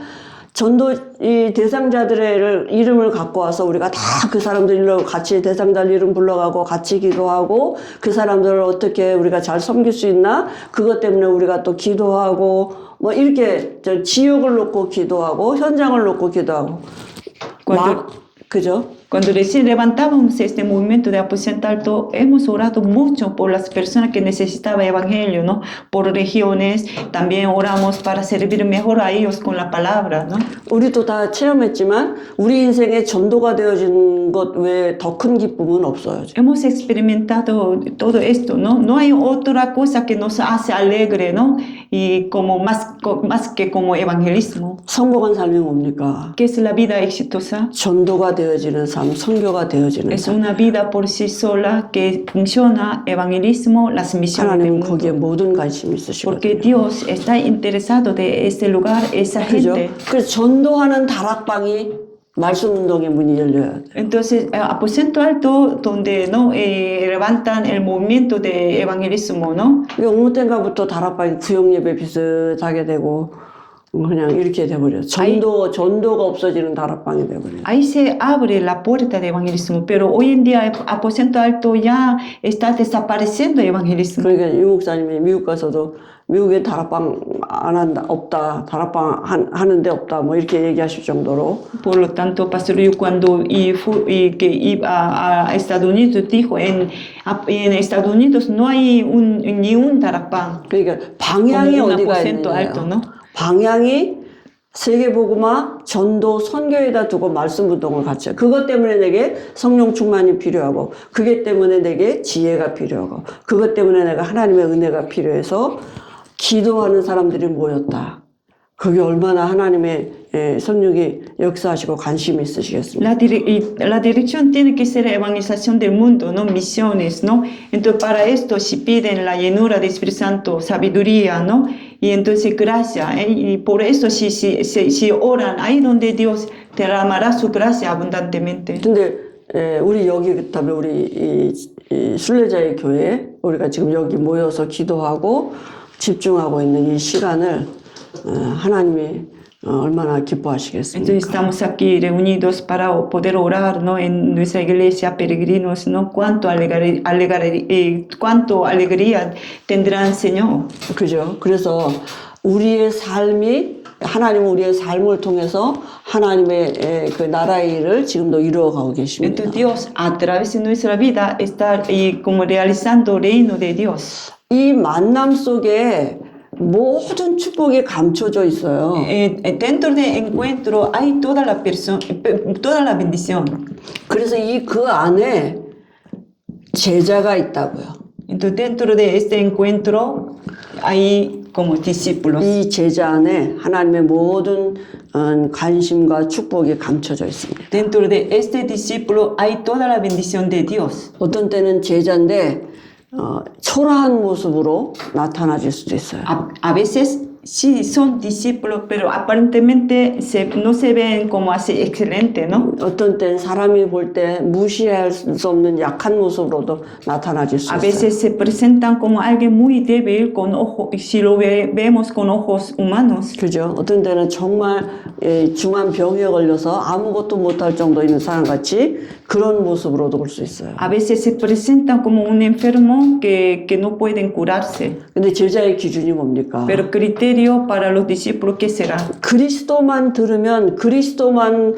전도 이 대상자들의 이름을 갖고 와서 우리가 다 그 사람들 일로 같이 대상자들 이름 불러가고 같이 기도하고 그 사람들을 어떻게 우리가 잘 섬길 수 있나 그것 때문에 우리가 또 기도하고 뭐 이렇게 지역을 놓고 기도하고 현장을 놓고 기도하고 그죠? Cuando recién levantábamos este movimiento de aposento alto, hemos orado mucho por las personas que necesitaban evangelio, ¿no? Por regiones, también oramos para servir mejor a ellos con la palabra, ¿no? 우리도 다 체험했지만 우리 인생에 전도가 되어진 것 외에 더 큰 기쁨은 없어요. Hemos experimentado todo esto, ¿no? No hay otra cosa que nos hace alegre, ¿no? Y como más que como evangelismo. 성공한 삶이 뭡니까? ¿Qué es la vida exitosa? 전도가 되어지는 삶, 선교가 되어지는 Es 삶. una vida por sí sola que funciona evangelismo, las misiones del 하나님은 mundo. 거기에 모든 관심이 Porque 있으시거든요. Dios está interesado de este lugar, esa 그죠? gente. 그래서 전도하는 다락방이 말씀 운동의 문이 열려야 돼. Entonces, aposento alto donde no levantan el movimiento de evangelismo, ¿no? 어느 때인가부터 다락방이 구역 예배 비슷하게 되고 그냥 이렇게 돼버려. 전도가 없어지는 다락방이 돼버려. Ahí se abre la puerta de evangelismo, pero hoy en día aposento alto ya está desapareciendo el evangelismo. 그러니까 유 목사님이 미국 가서도 미국에 다락방 안 한다 없다 다락방 하는데 없다 뭐 이렇게 얘기하실 정도로. Por lo tanto, Pastor Yu cuando que iba a Estados Unidos dijo en Estados Unidos no hay ni un tarapán. 그러니까 방향이 como un 어디가 aposento alto, 있느냐. ¿no? 방향이 세계복음화, 전도, 선교에다 두고 말씀 운동을 같이 해요. 그것 때문에 내게 성령 충만이 필요하고 그것 때문에 내게 지혜가 필요하고 그것 때문에 내가 하나님의 은혜가 필요해서 기도하는 사람들이 모였다. 그게 얼마나 하나님의 성령이 역사하시고 관심이 있으시겠습니까? La dirección tiene que ser evangelización del mundo, no misiones, ¿no? Entonces, para esto, si piden la llenura del Espíritu Santo, sabiduría, ¿no? Y entonces, gracia. Y por eso, si oran ahí donde Dios derramará su gracia abundantemente. 근데 우리 여기 그다음에 우리 이 순례자의 교회 우리가 지금 여기 모여서 gido하고 집중하고 있는 이 시간을 하나님이 얼마나 기뻐하시겠습니까? Entonces estamos aquí reunidos para poder orar, ¿no? En nuestra iglesia, peregrinos, ¿no? Cuánto alegría tendrá el Señor. 그죠? 그래서 우리의 삶이 하나님은 우리의 삶을 통해서 하나님의 그 나라의 일을 지금도 이루어가고 계십니다. Entonces Dios a través de nuestra vida está como realizando el reino de Dios. 이 만남 속에 모든 축복이 감춰져 있어요. Dentro del encuentro hay toda la bendición. 그래서 그 안에 제자가 있다고요. Entonces dentro de este encuentro hay como discípulos. 이 제자 안에 하나님의 모든 관심과 축복이 감춰져 있습니다. Dentro de este discípulo hay toda la bendición de Dios. 어떤 때는 제자인데 초라한 모습으로 나타나질 수도 있어요. A veces sí son discípulos, pero aparentemente no se ven como así excelente, ¿no? 어떤 때는 사람이 볼 때 무시할 수 없는 약한 모습으로도 나타나질 수 A 있어요. veces se presentan como alguien muy débil con ojos, si lo vemos con ojos humanos. 그죠? 어떤 때는 정말 중한 병에 걸려서 아무것도 못할 정도 있는 사람 같이 그런 모습으로도 볼 수 있어요. A veces se presentan como un enfermo que no pueden curarse. 근데 제자의 기준이 뭡니까? Pero criterio para los discípulos, ¿qué será? 그리스도만 들으면 그리스도만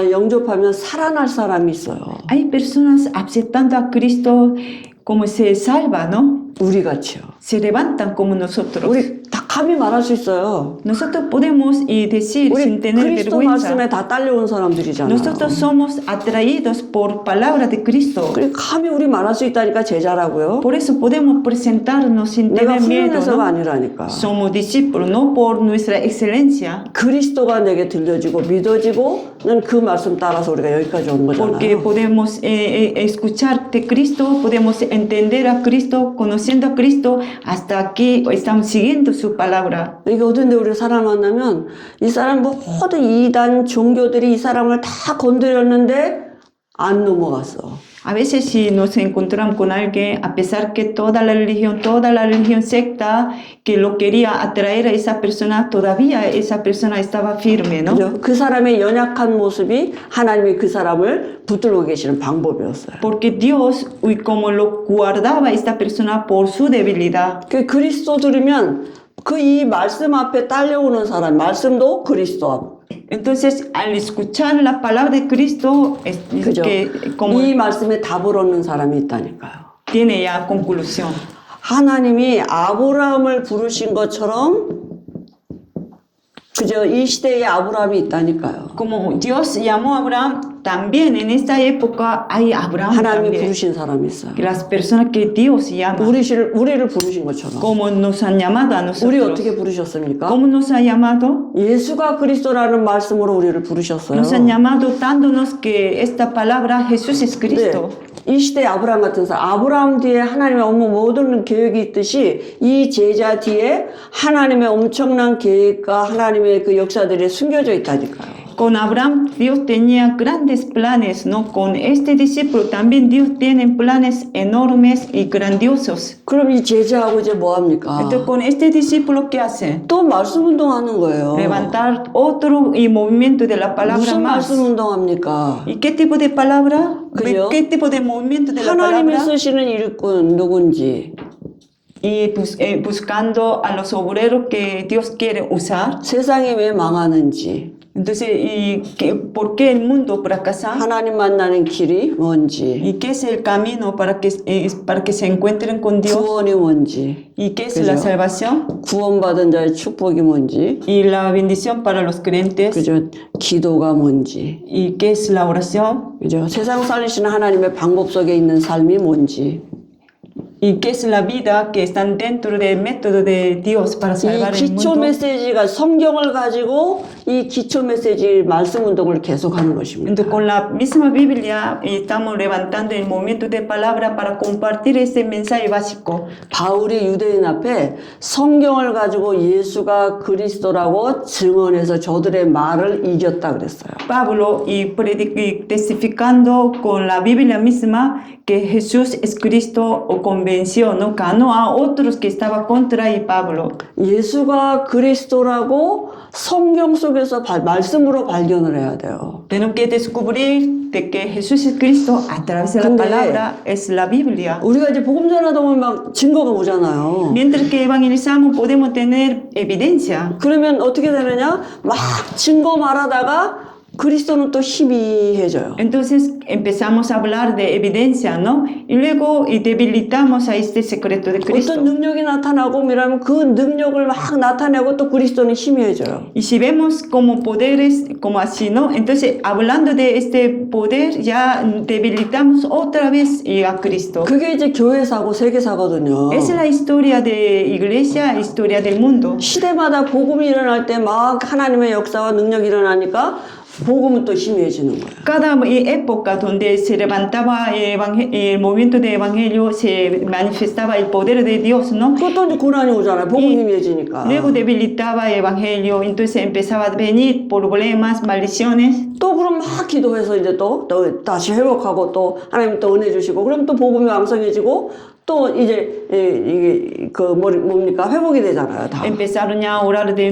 영접하면 살아날 사람이 있어요. Hay personas aceptando a Cristo como se salva, ¿no? 우리 같이요. Se levantan como nosotros. 우리 다 감히 말할 수 있어요. Nosotros podemos decir 우리 sin tener 그리스도 vergüenza. 말씀에 다 딸려온 사람들이잖아요. Nosotros somos atraídos por palabra de Cristo. 그래 감히 우리 말할 수 있다니까 제자라고요. Por eso podemos presentarnos sin 내가 tener miedo, 훌륭해서가 ¿no? 아니라니까. Somos discípulos, no por nuestra excelencia, 그리스도가 내게 들려지고 믿어지고는 그 말씀 따라서 우리가 여기까지 온 porque 거잖아요. podemos escuchar de Cristo, podemos entender a Cristo, conociendo a Cristo, hasta aquí estamos siguiendo su palabra. 이게 어딘데 우리 사람 만나면 이 사람 모든 이단 종교들이 이 사람을 다 건드렸는데 안 넘어갔어. A veces si nos encontramos con alguien, a pesar que toda la religión secta que lo quería atraer a esa persona, todavía esa persona estaba firme, ¿no? 그죠? 그 사람의 연약한 모습이 하나님이 그 사람을 붙들고 계시는 방법이었어요. Porque Dios, como lo guardaba esta persona por su debilidad. 그 그리스도 들으면 그 이 말씀 앞에 딸려오는 사람, 말씀도 그리스도 앞. Entonces, al escuchar la palabra de Cristo, es 그죠? que como 이 말씀에 답을 얻는 사람이 있다니까요. tiene ya conclusión. 하나님이 아브라함을 부르신 것처럼 그죠? 이 시대에 아브라함이 있다니까요. Como Dios llamó a Abraham, también en esta época hay Abraham 하나님이 también. 부르신 사람이 있어요. Que las personas que Dios llama, 우리를 부르신 것처럼. como nos han llamado a 우리 nosotros. 어떻게 부르셨습니까? ¿Cómo nos ha llamado? 예수가 그리스도라는 말씀으로 우리를 부르셨어요. Nos han llamado dándonos que esta palabra Jesús es Cristo. 이 시대에 아브라함 같은 사람, 아브라함 뒤에 하나님의 모든 계획이 있듯이 이 제자 뒤에 하나님의 엄청난 계획과 하나님의 그 역사들이 숨겨져 있다니까요. Con Abraham Dios tenía grandes planes, ¿no? Con este discípulo también Dios tiene planes enormes y grandiosos. 그럼 이 제자하고 이제 뭐 합니까? Entonces con este discípulo, ¿qué hace? 또 말씀 운동하는 거예요. Levantar otro movimiento de la palabra 무슨 más. 말씀 운동합니까? ¿Y qué tipo de palabra? 그죠? ¿Qué tipo de movimiento de la 하나님이 palabra? 쓰시는 일꾼 누군지, Y buscando a los obreros que Dios quiere usar. 세상이 왜 망하는지, Entonces, ¿por qué el mundo fracasa? 하나님 만나는 길이 뭔지, ¿Y qué es el camino para que se encuentren con Dios? 구원이 뭔지, ¿Y qué es 그죠? la salvación? 구원받은 자의 축복이 뭔지, ¿Y la bendición para los creyentes? 그죠? 기도가 뭔지, ¿Y qué es la oración? 그죠? 세상 살리시는 하나님의 방법 속에 있는 삶이 뭔지, y qué es la vida que están dentro del método de Dios para 이 salvar el 기초 mundo. 메시지가 성경을 가지고 이 기초 메시지 말씀 운동을 계속하는 것입니다. Entonces, con la misma Biblia estamos levantando el momento de palabra para compartir ese mensaje básico. 바울이 유대인 앞에 성경을 가지고 예수가 그리스도라고 증언해서 저들의 말을 이겼다 그랬어요. Pablo y testificando con la Biblia misma que Jesús es Cristo o convenció, ¿no? Ganó a otros que estaban contra y Pablo. 예수가 그리스도라고 성경 속에서 말씀으로 발견을 해야 돼요. Tenemos que descubrir de que Jesús es Cristo a través de la 근데 palabra, es la Biblia. 우리가 이제 복음 전하다 보면 막 증거가 오잖아요. Mientras que evangelizamos podemos tener evidencia. 그러면 어떻게 되느냐? 막 증거 말하다가 그리스도는 또 희미해져요. Entonces empezamos a hablar de evidencia, ¿no? Y luego debilitamos a este secreto de Cristo. 어떤 능력이 나타나고 이러면 그 능력을 막 나타내고 또 그리스도는 희미해져요. Y si vemos como poderes, como así, ¿no? Entonces, hablando de este poder, ya debilitamos otra vez a Cristo. 그게 이제 교회사고 세계사거든요. Esa es la historia de iglesia, historia del mundo. 시대마다 복음이 일어날 때 막 하나님의 역사와 능력이 일어나니까 복음은 또 희미해지는 거예요. Cada época donde se levantaba el movimiento de evangelio, se manifestaba el poder de Dios, ¿no? 그것도 이제 고난이 오잖아요. 복음 희미해지니까. Luego debilitaba el evangelio, entonces empezaba a venir problemas, maldiciones. 또 그럼 막 기도해서 이제 또 다시 회복하고 또 하나님 또 은혜 주시고 그럼 또 복음이 왕성해지고 또 이제 이게 뭡니까 회복이 되잖아요. 다. Empezaron ya a orar de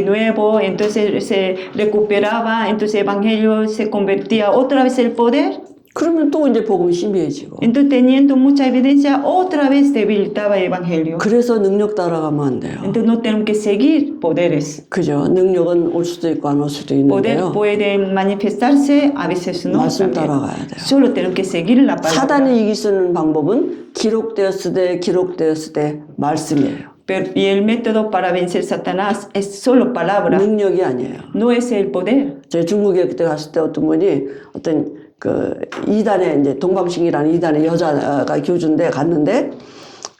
nuevo, entonces se recuperaba, entonces el evangelio se convertía otra vez el poder. 그러면 또 이제 복음이 희미해지고. Entonces teniendo mucha evidencia, otra vez debilitaba el evangelio. 그래서 능력 따라가면 안 돼요. Entonces no tenemos que seguir poderes. 그죠? 능력은 올 수도 있고 안 올 수도 Poder 있는데요. puede manifestarse, a veces no. 말씀 también. 따라가야 돼요. Solo tenemos que seguir la palabra. 사단이 이길 수 있는 방법은 기록되었을 때 말씀이에요. Y el método para vencer Satanás es solo palabra, 능력이 아니에요. no es el poder. 제가 중국에 그때 갔을 때 어떤 분이 어떤 그 이단에 이제 동방신기라는 이단의 여자가 교주인데 갔는데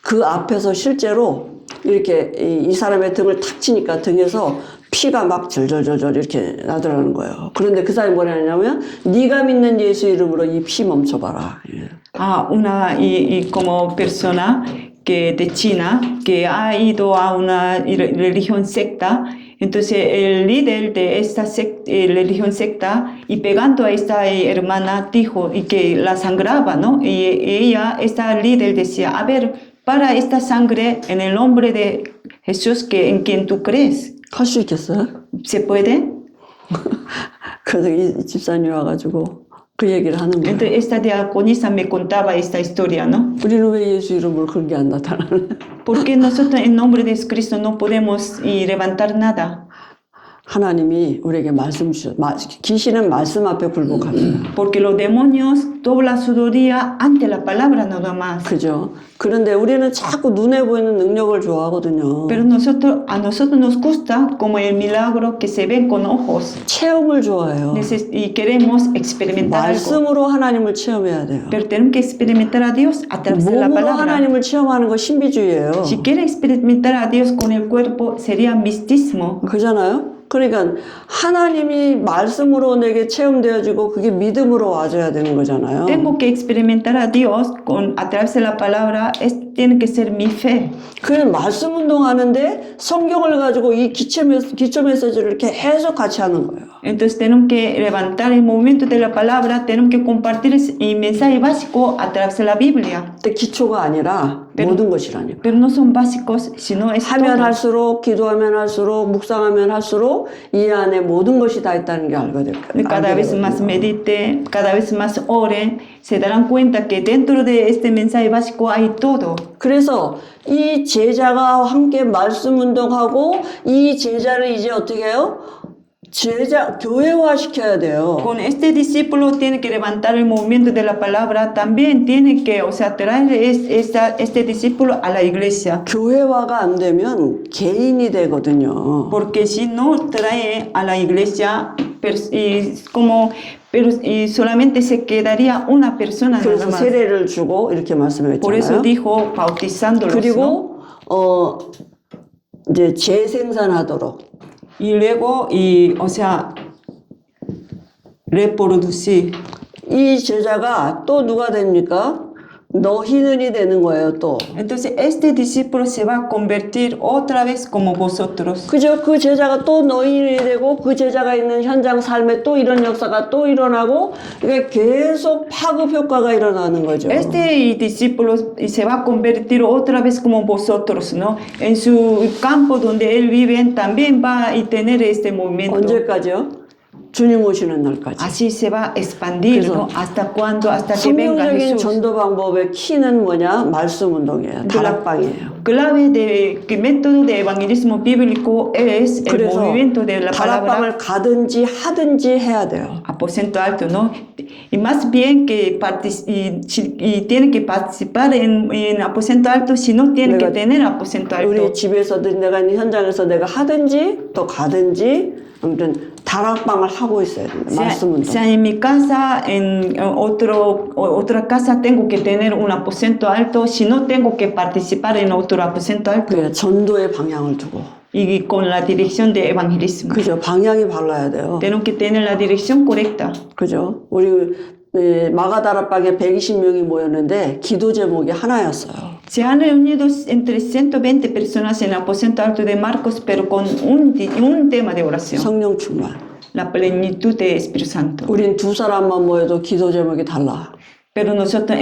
그 앞에서 실제로 이렇게 이 사람의 등을 탁 치니까 등에서 피가 막 절절절절 이렇게 나더라는 거예요. 그런데 그 사람이 뭐라 하냐면 네가 믿는 예수 이름으로 이 피 멈춰봐라. Una y como persona que de China que ha ido a una religión secta, entonces el líder de esta religión secta y pegando a esta hermana dijo y que la sangraba, ¿no? Y ella, esta líder decía, a ver, para esta sangre en el nombre de Jesús que en quien tú crees. 할 수 있겠어요? ¿Se puede? 그래서 이 집사님이 와가지고 그 얘기를 하는 거예요. Entonces esta diaconisa me contaba esta historia, ¿no? 우리는 왜 예수 이름으로 그런 게 안 나타나는? Porque nosotros en nombre de Cristo no podemos levantar nada. 하나님이 우리에게 말씀 주셨. 귀신은 말씀 앞에 굴복합니다. Porque los demonios doblan su rodilla ante la palabra nada más. 그죠? 그런데 우리는 자꾸 눈에 보이는 능력을 좋아하거든요. Pero a nosotros nos gusta como el milagro que se ven con ojos. 체험을 좋아해요. Y queremos experimentar algo. 말씀으로 하나님을 체험해야 돼요. Pero tenemos que experimentar a Dios a través de la 몸으로 palabra. 하나님을 체험하는 거 신비주의예요. Si quiere experimentar a Dios con el cuerpo, sería misticismo. 그잖아요? 그러니까 하나님이 말씀으로 내게 체험되어지고 그게 믿음으로 와줘야 되는 거잖아요. Tengo que experimentar a Dios a través de la palabra, tiene que ser mi fe. 그래서 말씀 운동하는데 성경을 가지고 이 기초 메시지를 계속 같이 하는 거예요. Entonces tenemos que levantar el movimiento de la palabra, tenemos que compartir el mensaje básico a través de la Biblia. 근데 기초가 아니라 모든 것이라니까. Pero no son básicos, sino es 하면 todo. 할수록 기도하면 할수록 묵상하면 할수록 이 안에 모든 것이 다 있다는 게 알게 될 거예요. Cada vez más medite, cada vez más ore, se darán cuenta que dentro de este mensaje básico hay todo. 그래서 이 제자가 함께 말씀 운동하고 이 제자를 이제 어떻게 해요? 교회화 시켜야 돼요. Con este discípulo tiene que levantar el movimiento de la palabra, también tiene que, o sea, traer este discípulo a la iglesia. 교회화가 안 되면 개인이 되거든요. Porque si no trae a la iglesia como pero y solamente se quedaría una persona nada 그래서 más. 세례를 주고 이렇게 Por eso 말씀했잖아요. dijo bautizándolos, ¿no? 그리고 이제 재생산하도록 Y luego, o sea, reproducir. 이 제자가 또 누가 됩니까? 너희는이 되는 거예요, 또. Entonces, este discípulo se va a convertir otra vez como vosotros. 그죠? 그 제자가 또 너희는이 되고 그 제자가 있는 현장 삶에 또 이런 역사가 또 일어나고 그러니까 계속 파급 효과가 일어나는 거죠. Este discípulo se va a convertir otra vez como vosotros, ¿no? En su campo donde él vive también va a tener este movimiento. 언제까지요? 주님 오시는 날까지. Así se va a expandir, ¿no? ¿Hasta cuándo? Hasta que venga 성경적인 Jesús. 전도 방법의 키는 뭐냐? 말씀 운동이에요. 다락방이에요. Clave de que método de evangelismo bíblico es el 그래서 movimiento de la palabra. 다락방을 가든지 하든지 해야 돼요. Aposento alto, ¿no? Y más bien que y tiene que participar en aposento alto, si no tiene que tener aposento alto. 우리 집에서든 내가 있는 현장에서 내가 하든지 또 가든지 아무튼 다락방을 하고 있어야 된다. 말씀 운동. Sea en mi casa, en otra casa tengo que tener un aposento alto, si no tengo que participar en otro aposento alto. 그래, 전도의 방향을 두고. Y con la dirección de evangelismo. 그죠? 방향이 발라야 돼요. Tengo que tener la dirección correcta. 그죠? 우리 마가다락방에 120명이 모였는데 기도 제목이 하나였어요. Se han reunido entre 120 personas en el aposento alto de Marcos, pero con un tema de oración. 성령 충만. La plenitud de Espíritu Santo. 우린 두 사람만 모여도 기도 제목이 달라. Pero nosotros,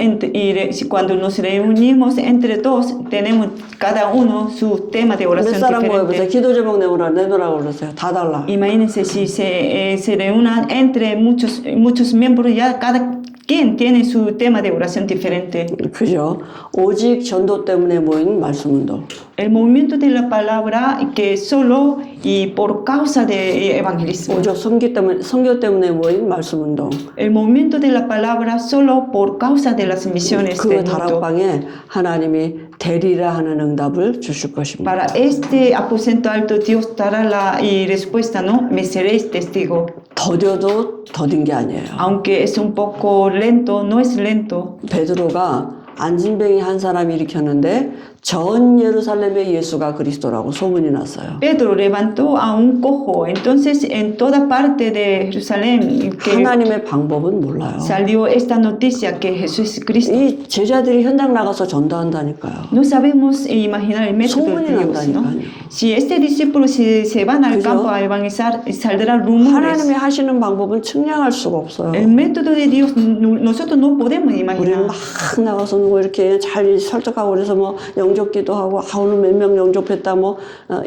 cuando nos reunimos entre dos, tenemos cada uno su tema de 몇 oración 사람 모여보세요. diferente. 기도 제목 내놓으라고 그러세요. 다 달라. Imagínense si se reúnan entre muchos miembros, ya cada quien tiene su tema de oración diferente. 그죠? 오직 전도 때문에 모인 말씀 운동. El movimiento de la palabra que solo y por causa de evangelismo. 오직 선교 때문에 모인 말씀 운동. El movimiento de la palabra solo por causa de las misiones 그 del mundo. 다락방에 하나님이 되리라 하는 응답을 주실 것입니다. Para este aposento alto Dios dará la respuesta, ¿no? Me seréis testigo. 더뎌도 더딘 게 아니에요. Aunque es un poco lento, no es lento. 베드로가 안진뱅이 한 사람이 일으켰는데 전 예루살렘의 예수가 그리스도라고 소문이 났어요. Pedro levantó a un cojo, entonces en toda parte de Jerusalén que 하나님의 방법은 몰라요. salió esta noticia que Jesús es Cristo. 이 제자들이 현장 나가서 전도한다니까요. No sabemos imaginar el método de Dios, ¿no? Si este discípulo se van al campo a evangelizar, saldrán rumores. 하나님이 하시는 방법은 측량할 수가 없어요. El método de Dios nosotros no podemos 우리는 imaginar. 막 나가서 뭐 이렇게 잘 설득하고 그래서 뭐 영접기도 하고 오늘 몇 명 영접했다 뭐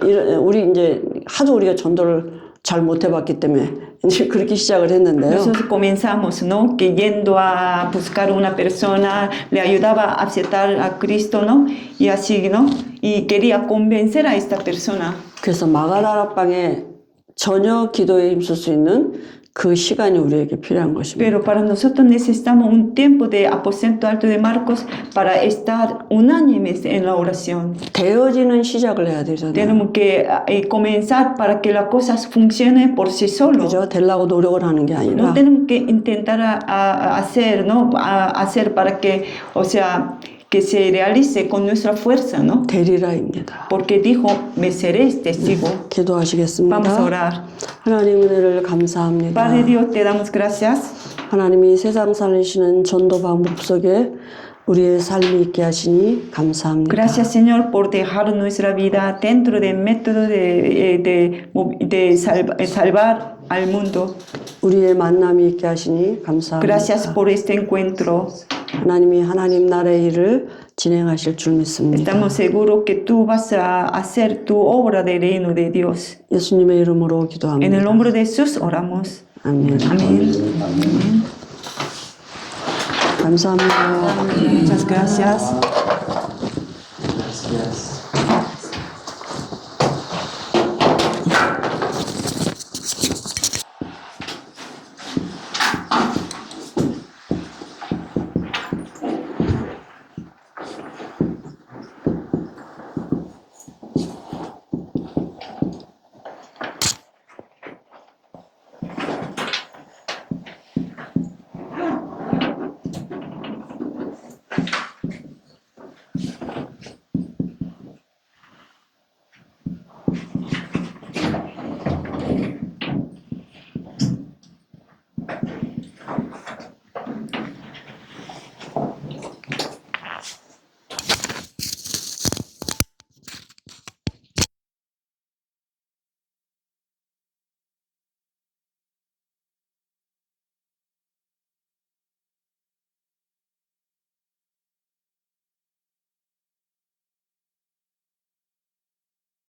이런 우리 이제 하도 우리가 전도를 잘 못 해봤기 때문에 이제 그렇게 시작을 했는데요. Nosotros comenzamos, ¿no? Que yendo a buscar una persona le ayudaba a aceptar a Cristo, ¿no? Y así, ¿no? Y quería convencer a esta persona. 그래서 마가다락방에 전혀 기도에 힘쓸 수 있는 그 시간이 우리에게 필요한 것입니다. Pero para nosotros necesitamos un tiempo de aposento alto de Marcos para estar unánimes en la oración. 되어지는 시작을 해야 되잖아요. Tenemos que comenzar para que las cosas funcionen por sí solos. 그죠? 되려고 노력을 하는 게 아니라 No tenemos que intentar hacer, ¿no? Hacer para que, o sea, que se realice con nuestra fuerza, ¿no? 되리라입니다. Porque dijo, me seréis testigo. 기도하시겠습니다. Vamos a orar. 하나님 은혜를 감사합니다. Padre Dios, te damos gracias. 하나님이 세상 살리시는 전도 방법 속에 우리의 삶이 있게 하시니 감사합니다. Gracias, Señor, por dejar nuestra vida dentro del método de salvar al mundo. 우리의 만남이 있게 하시니 감사합니다. Gracias por este encuentro. 하나님이 하나님 나라의 일을 진행하실 줄 믿습니다. Estamos seguros que tú vas a hacer tu obra del reino de Dios. 예수님의 이름으로 En el 기도합니다. nombre de Jesús oramos. 아멘. Amén. 감사합니다. Muchas gracias. Gracias.